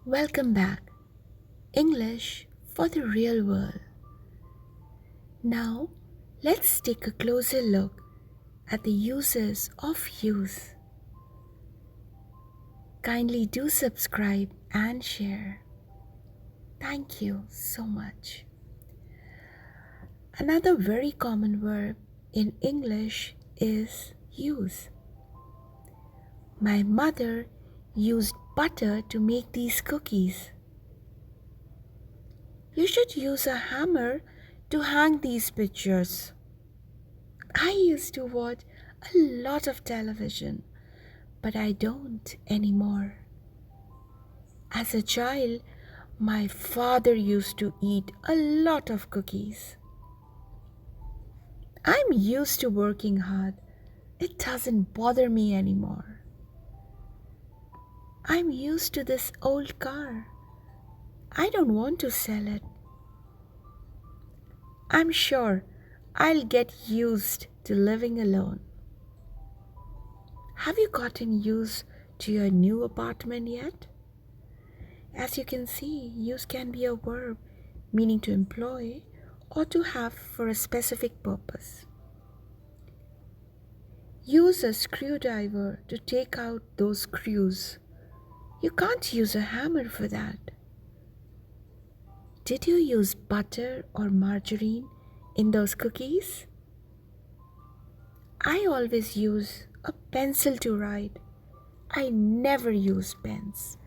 Welcome back. English for the real world. Now, let's take a closer look at the uses of use. Kindly do subscribe and share. Thank you so much. Another very common verb in English is use. My mother used butter to make these cookies. You should use a hammer to hang these pictures. I used to watch a lot of television, but I don't anymore. As a child, my father used to eat a lot of cookies. I'm used to working hard. It doesn't bother me anymore. I'm used to this old car. I don't want to sell it. I'm sure I'll get used to living alone. Have you gotten used to your new apartment yet? As you can see, use can be a verb meaning to employ or to have for a specific purpose. Use a screwdriver to take out those screws. You can't use a hammer for that. Did you use butter or margarine in those cookies? I always use a pencil to write. I never use pens.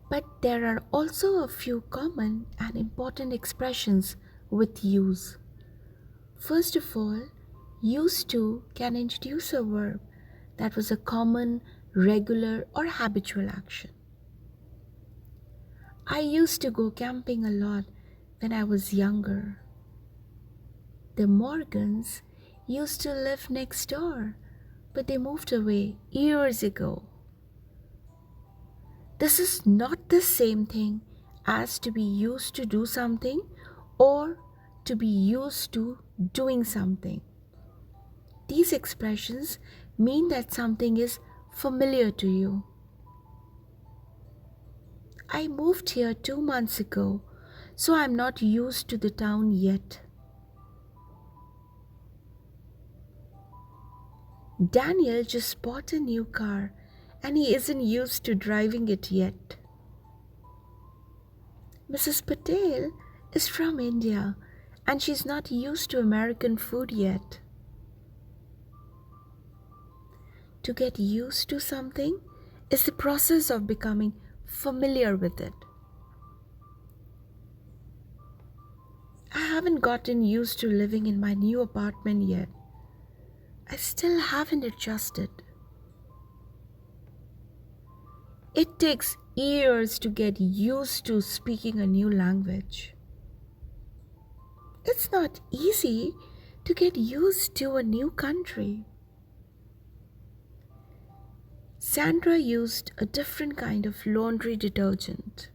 But there are also a few common and important expressions with use. First of all, used to can introduce a verb that was a common, regular, or habitual action. I used to go camping a lot when I was younger. The Morgans used to live next door, but they moved away years ago. This is not the same thing as to be used to do something or to be used to doing something. These expressions mean that something is familiar to you. I moved here 2 months ago, so I'm not used to the town yet. Daniel just bought a new car and he isn't used to driving it yet. Mrs. Patel is from India and she's not used to American food yet. To get used to something is the process of becoming familiar with it. I haven't gotten used to living in my new apartment yet. I still haven't adjusted. It takes years to get used to speaking a new language. It's not easy to get used to a new country. Sandra used a different kind of laundry detergent.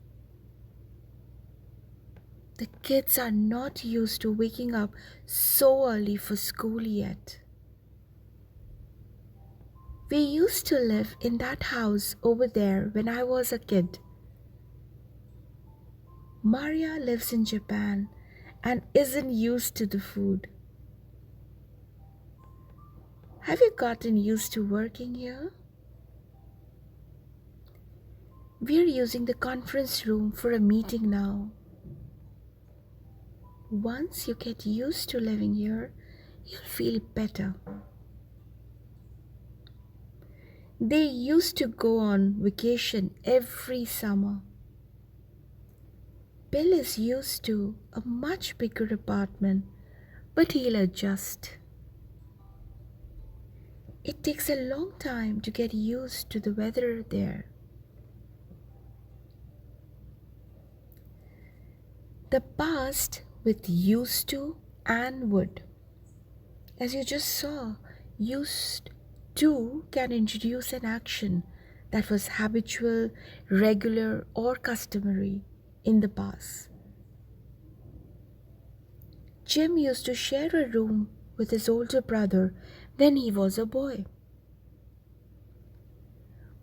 The kids are not used to waking up so early for school yet. We used to live in that house over there when I was a kid. Maria lives in Japan and isn't used to the food. Have you gotten used to working here? We're using the conference room for a meeting now. Once you get used to living here, you'll feel better. They used to go on vacation every summer. Bill is used to a much bigger apartment, but he'll adjust. It takes a long time to get used to the weather there. The past with used to and would. As you just saw, used to can introduce an action that was habitual, regular, or customary in the past. Jim used to share a room with his older brother when he was a boy.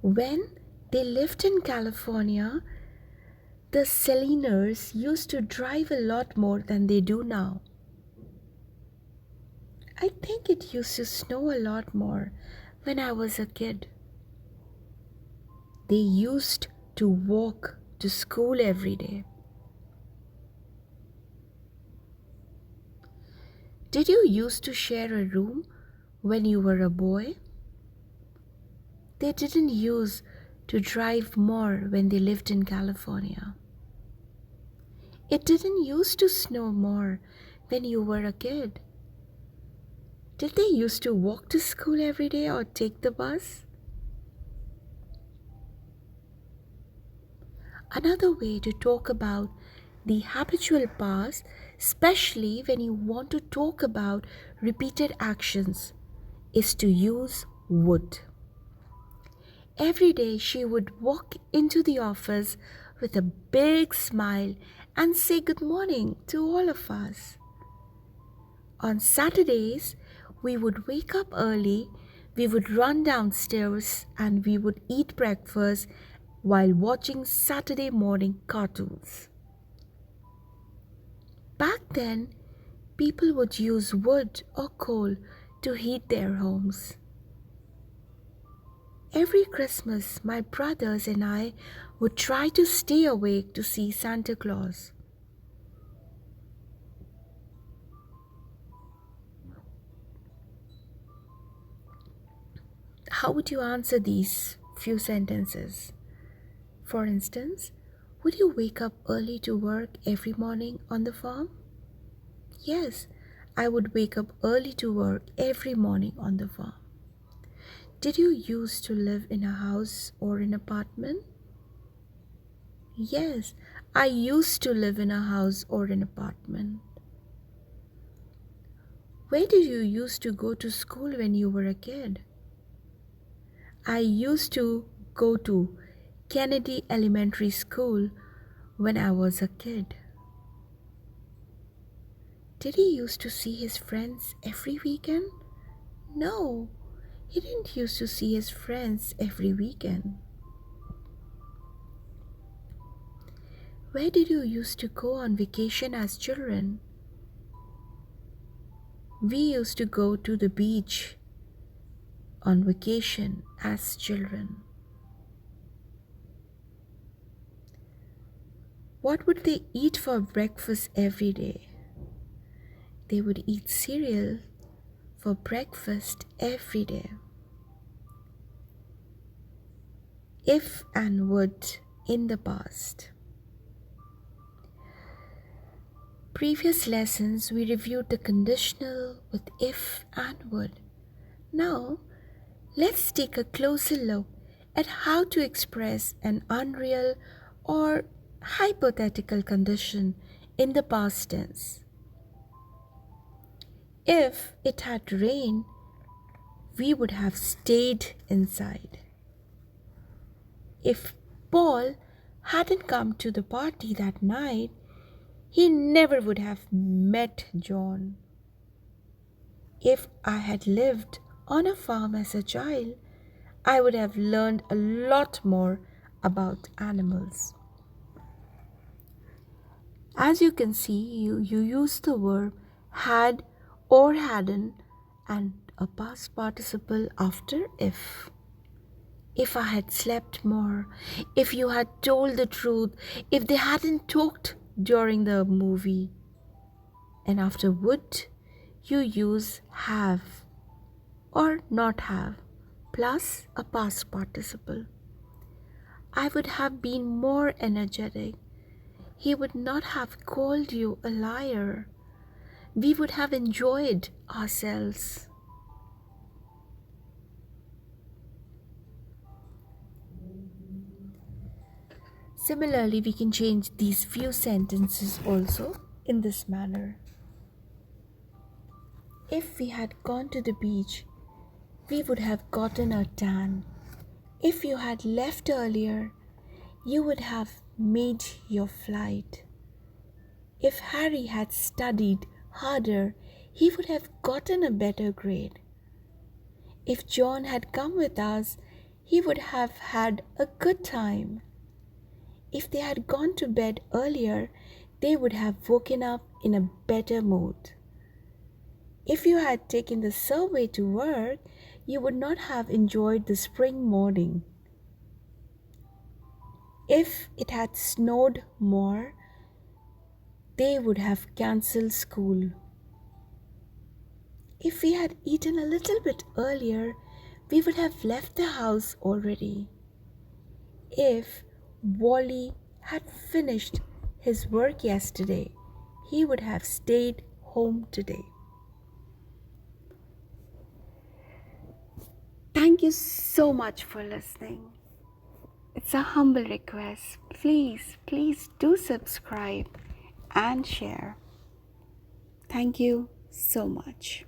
When they lived in California, the Seliners used to drive a lot more than they do now. I think it used to snow a lot more when I was a kid. They used to walk to school every day. Did you used to share a room when you were a boy? They didn't use to drive more when they lived in California. It didn't used to snow more when you were a kid. Did they used to walk to school every day or take the bus? Another way to talk about the habitual past, especially when you want to talk about repeated actions, is to use would. Every day she would walk into the office with a big smile and say good morning to all of us. On Saturdays, we would wake up early, we would run downstairs, and we would eat breakfast while watching Saturday morning cartoons. Back then, people would use wood or coal to heat their homes. Every Christmas, my brothers and I would try to stay awake to see Santa Claus. How would you answer these few sentences? For instance, would you wake up early to work every morning on the farm? Yes, I would wake up early to work every morning on the farm. Did you used to live in a house or an apartment? Yes, I used to live in a house or an apartment. Where did you used to go to school when you were a kid? I used to go to Kennedy Elementary School when I was a kid. Did he used to see his friends every weekend? No, he didn't used to see his friends every weekend. Where did you used to go on vacation as children? We used to go to the beach on vacation as children. What would they eat for breakfast every day? They would eat cereal for breakfast every day. If and would in the past. Previous lessons we reviewed the conditional with if and would. Now, let's take a closer look at how to express an unreal or hypothetical condition in the past tense. If it had rained, we would have stayed inside. If Paul hadn't come to the party that night, he never would have met John. If I had lived on a farm as a child, I would have learned a lot more about animals. As you can see, you use the verb had or hadn't and a past participle after if. If I had slept more, if you had told the truth, if they hadn't talked during the movie. And after would, you use have or not have plus a past participle. I would have been more energetic. He would not have called you a liar. We would have enjoyed ourselves. Similarly, we can change these few sentences also in this manner. If we had gone to the beach, we would have gotten a tan. If you had left earlier, you would have made your flight. If Harry had studied harder, he would have gotten a better grade. If John had come with us, he would have had a good time. If they had gone to bed earlier, they would have woken up in a better mood. If you had taken the subway to work, you would not have enjoyed the spring morning. If it had snowed more, they would have cancelled school. If we had eaten a little bit earlier, we would have left the house already. If Wally had finished his work yesterday, he would have stayed home today. Thank you so much for listening. It's a humble request. Please do subscribe and share. Thank you so much.